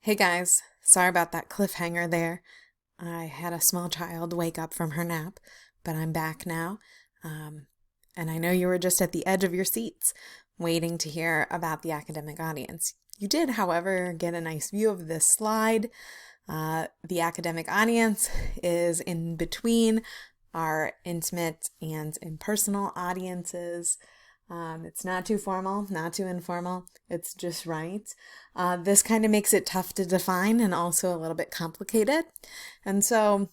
Hey guys, sorry about that cliffhanger there. I had a small child wake up from her nap, but I'm back now. Um, and I know you were just at the edge of your seats waiting to hear about the academic audience. You did, however, get a nice view of this slide. The academic audience is in between our intimate and impersonal audiences. It's not too formal, not too informal. It's just right. This kind of makes it tough to define and also a little bit complicated. And so,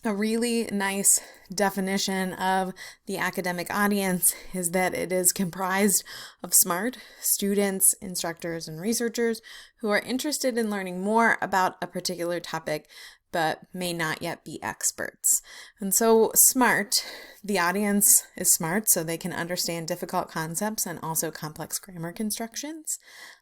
a really nice definition of the academic audience is that it is comprised of smart students, instructors, and researchers who are interested in learning more about a particular topic but may not yet be experts. And so, smart, the audience is smart so they can understand difficult concepts and also complex grammar constructions.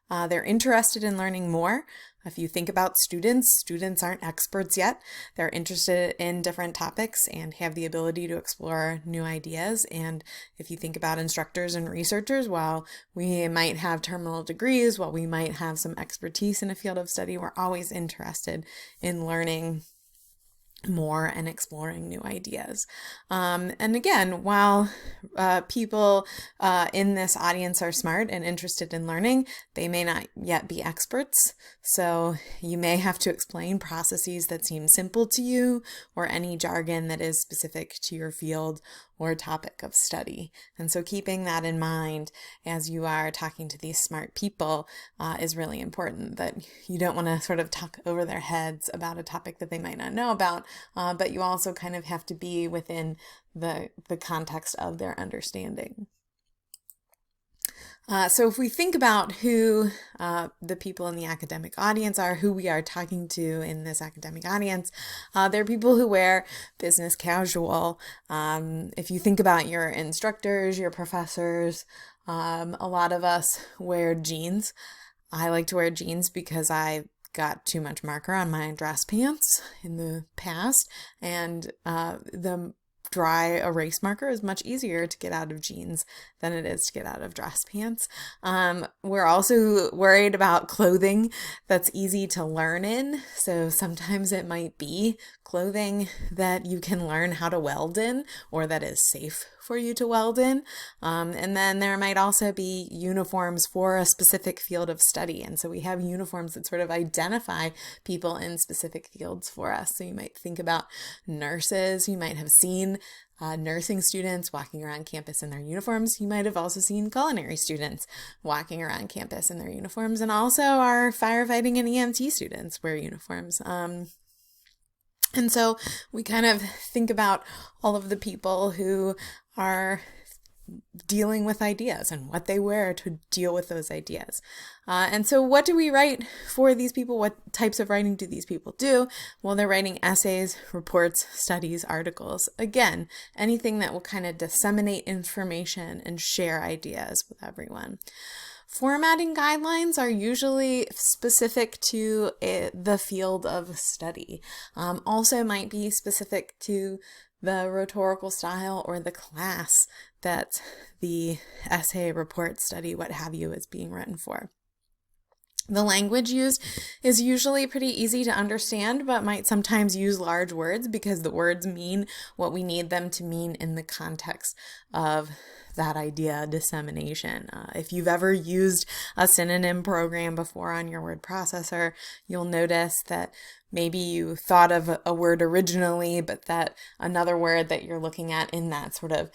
They're interested in learning more. If you think about students aren't experts yet. They're interested in different topics and have the ability to explore new ideas. And if you think about instructors and researchers, while we might have terminal degrees, while we might have some expertise in a field of study, we're always interested in learning more and exploring new ideas. And again, while people in this audience are smart and interested in learning, they may not yet be experts. So you may have to explain processes that seem simple to you or any jargon that is specific to your field or topic of study. And so keeping that in mind as you are talking to these smart people is really important, that you don't want to sort of talk over their heads about a topic that they might not know about, but you also kind of have to be within the context of their understanding. So if we think about who the people in the academic audience are, who we are talking to in this academic audience, they're people who wear business casual. If you think about your instructors, your professors, a lot of us wear jeans. I like to wear jeans because I got too much marker on my dress pants in the past, and the dry erase marker is much easier to get out of jeans than it is to get out of dress pants. We're also worried about clothing that's easy to learn in. So sometimes it might be clothing that you can learn how to weld in, or that is safe for you to weld in. And then there might also be uniforms for a specific field of study. And so we have uniforms that sort of identify people in specific fields for us. So you might think about nurses. You might have seen nursing students walking around campus in their uniforms. You might have also seen culinary students walking around campus in their uniforms. And also our firefighting and EMT students wear uniforms. And so we kind of think about all of the people who are dealing with ideas and what they wear to deal with those ideas. And so what do we write for these people? What types of writing do these people do? Well, they're writing essays, reports, studies, articles. Again, anything that will kind of disseminate information and share ideas with everyone. Formatting guidelines are usually specific to the field of study. Also might be specific to the rhetorical style or the class that the essay, report, study, what have you is being written for. The language used is usually pretty easy to understand, but might sometimes use large words because the words mean what we need them to mean in the context of that idea dissemination. If you've ever used a synonym program before on your word processor, you'll notice that maybe you thought of a word originally, but that another word that you're looking at in that sort of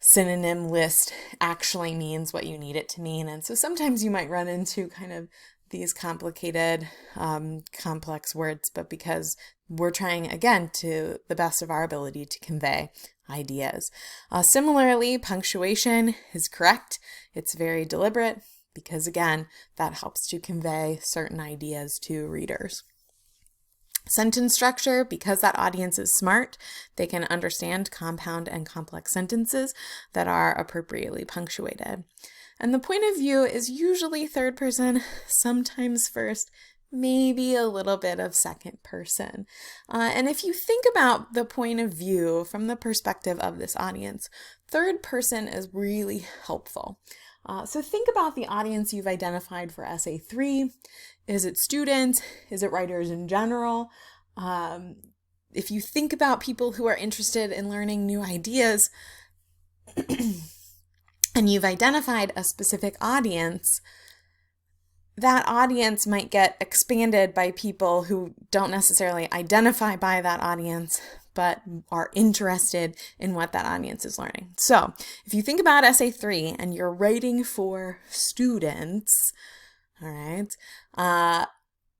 synonym list actually means what you need it to mean. And so sometimes you might run into kind of these complicated, complex words, but because we're trying, again, to the best of our ability to convey ideas. Similarly, punctuation is correct. It's very deliberate because, again, that helps to convey certain ideas to readers. Sentence structure, because that audience is smart, they can understand compound and complex sentences that are appropriately punctuated. And the point of view is usually third person, sometimes first, maybe a little bit of second person. And if you think about the point of view from the perspective of this audience, third person is really helpful. So think about the audience you've identified for Essay 3. Is it students? Is it writers in general? If you think about people who are interested in learning new ideas and you've identified a specific audience, that audience might get expanded by people who don't necessarily identify by that audience, but are interested in what that audience is learning. So if you think about essay 3 and you're writing for students, all right,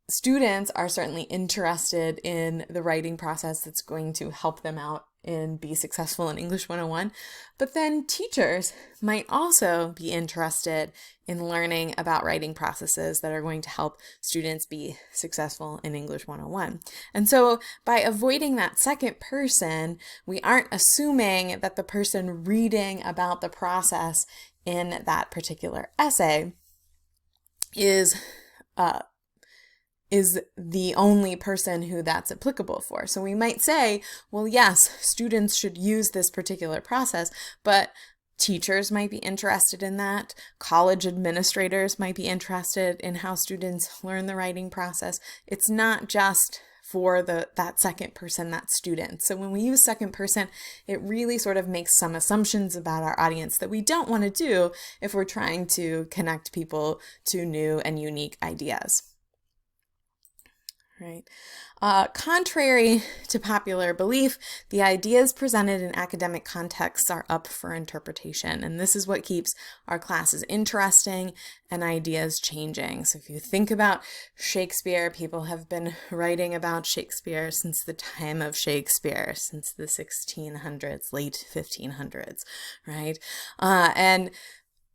students are certainly interested in the writing process that's going to help them out and be successful in English 101. But then teachers might also be interested in learning about writing processes that are going to help students be successful in English 101. And so by avoiding that second person, we aren't assuming that the person reading about the process in that particular essay is the only person who that's applicable for. So we might say, well, yes, students should use this particular process, but teachers might be interested in that. College administrators might be interested in how students learn the writing process. It's not just for that second person, that student. So when we use second person, it really sort of makes some assumptions about our audience that we don't want to do if we're trying to connect people to new and unique ideas. Right. Contrary to popular belief, the ideas presented in academic contexts are up for interpretation, and this is what keeps our classes interesting and ideas changing. So if you think about Shakespeare, people have been writing about Shakespeare since the time of Shakespeare, since the 1600s, late 1500s, right? And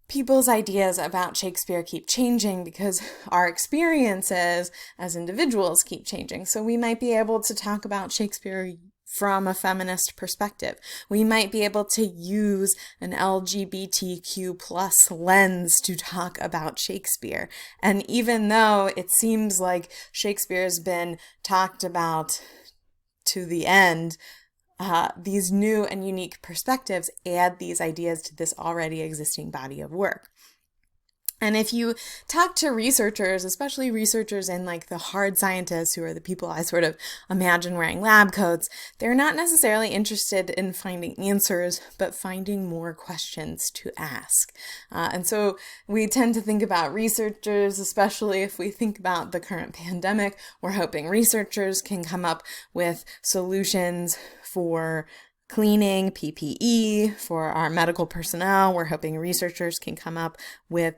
people's ideas about Shakespeare keep changing because our experiences as individuals keep changing. So we might be able to talk about Shakespeare from a feminist perspective. We might be able to use an LGBTQ plus lens to talk about Shakespeare. And even though it seems like Shakespeare's been talked about to the end, these new and unique perspectives add these ideas to this already existing body of work. And if you talk to researchers, especially researchers in like the hard scientists, who are the people I sort of imagine wearing lab coats, they're not necessarily interested in finding answers, but finding more questions to ask. And so we tend to think about researchers, especially if we think about the current pandemic, we're hoping researchers can come up with solutions for cleaning, PPE, for our medical personnel. We're hoping researchers can come up with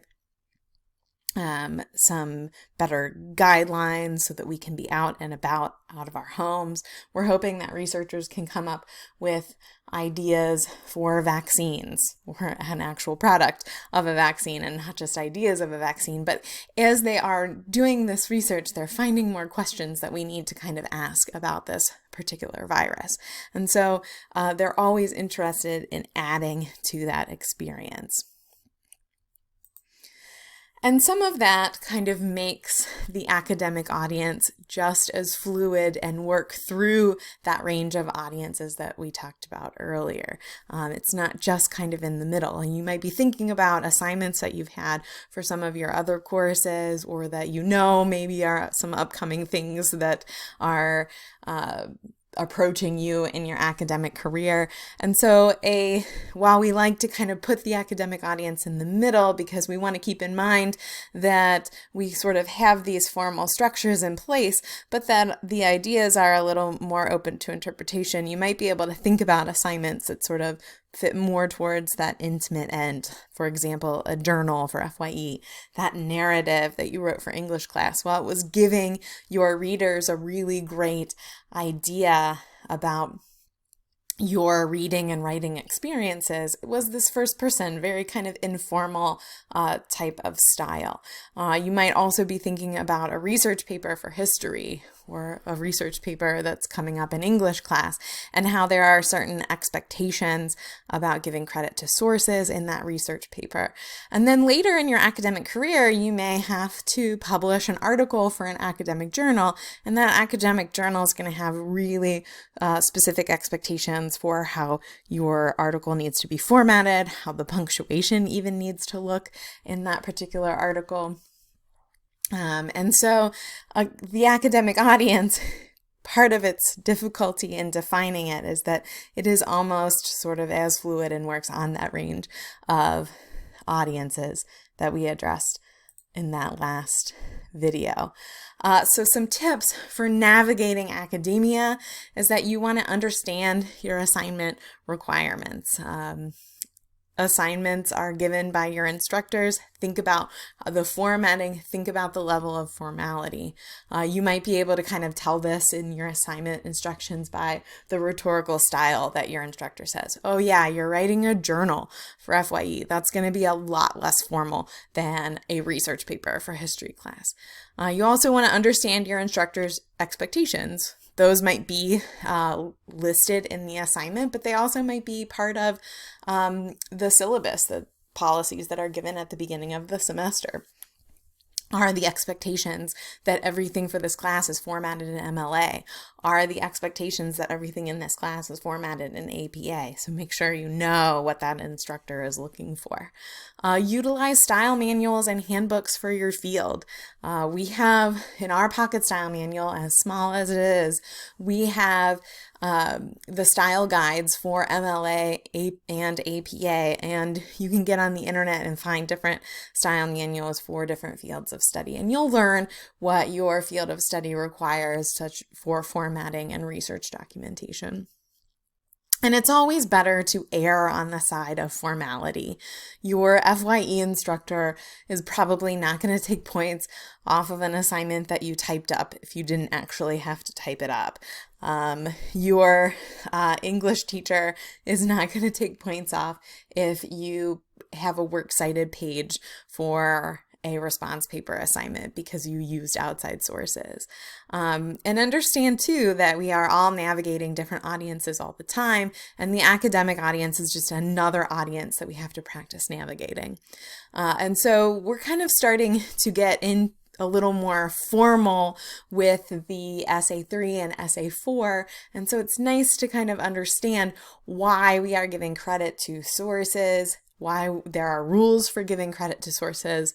some better guidelines so that we can be out and about out of our homes. We're hoping that researchers can come up with ideas for vaccines or an actual product of a vaccine, and not just ideas of a vaccine, but as they are doing this research, they're finding more questions that we need to kind of ask about this particular virus. And so they're always interested in adding to that experience. And some of that kind of makes the academic audience just as fluid and work through that range of audiences that we talked about earlier. It's not just kind of in the middle. And you might be thinking about assignments that you've had for some of your other courses, or that maybe are some upcoming things that are approaching you in your academic career. And so while we like to kind of put the academic audience in the middle, because we want to keep in mind that we sort of have these formal structures in place, but that the ideas are a little more open to interpretation, you might be able to think about assignments that sort of fit more towards that intimate end. For example, a journal for FYE, that narrative that you wrote for English class. Well, it was giving your readers a really great idea about your reading and writing experiences. It was this first person, very kind of informal type of style. You might also be thinking about a research paper for history, or a research paper that's coming up in English class, and how there are certain expectations about giving credit to sources in that research paper. And then later in your academic career, you may have to publish an article for an academic journal, and that academic journal is going to have really specific expectations for how your article needs to be formatted, how the punctuation even needs to look in that particular article. And so the academic audience, part of its difficulty in defining it is that it is almost sort of as fluid and works on that range of audiences that we addressed in that last video. So some tips for navigating academia is that you want to understand your assignment requirements. Assignments are given by your instructors. Think about the formatting, think about the level of formality. You might be able to kind of tell this in your assignment instructions by the rhetorical style that your instructor says. Oh yeah, you're writing a journal for FYE. That's going to be a lot less formal than a research paper for history class. You also want to understand your instructor's expectations. Those might be listed in the assignment, but they also might be part of the syllabus, the policies that are given at the beginning of the semester. Are the expectations that everything for this class is formatted in MLA? Are the expectations that everything in this class is formatted in APA? So make sure you know what that instructor is looking for. Utilize style manuals and handbooks for your field. We have in our Pocket Style Manual, as small as it is, we have the style guides for MLA and APA, and you can get on the internet and find different style manuals for different fields of study, and you'll learn what your field of study requires for formatting and research documentation. And it's always better to err on the side of formality. Your FYE instructor is probably not going to take points off of an assignment that you typed up if you didn't actually have to type it up. Your English teacher is not going to take points off if you have a works cited page for a response paper assignment because you used outside sources. And understand too that we are all navigating different audiences all the time, and the academic audience is just another audience that we have to practice navigating. And so we're kind of starting to get in a little more formal with the Essay 3 and Essay 4, and so it's nice to kind of understand why we are giving credit to sources, why there are rules for giving credit to sources.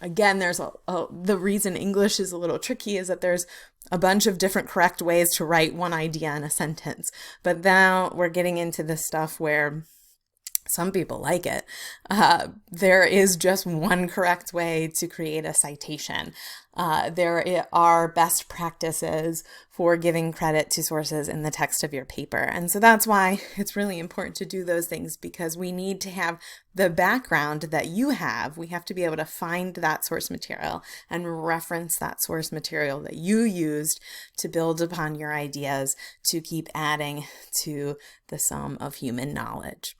Again, there's the reason English is a little tricky is that there's a bunch of different correct ways to write one idea in a sentence, but now we're getting into this stuff where some people like it. There is just one correct way to create a citation. There are best practices for giving credit to sources in the text of your paper. And so that's why it's really important to do those things, because we need to have the background that you have. We have to be able to find that source material and reference that source material that you used to build upon your ideas to keep adding to the sum of human knowledge.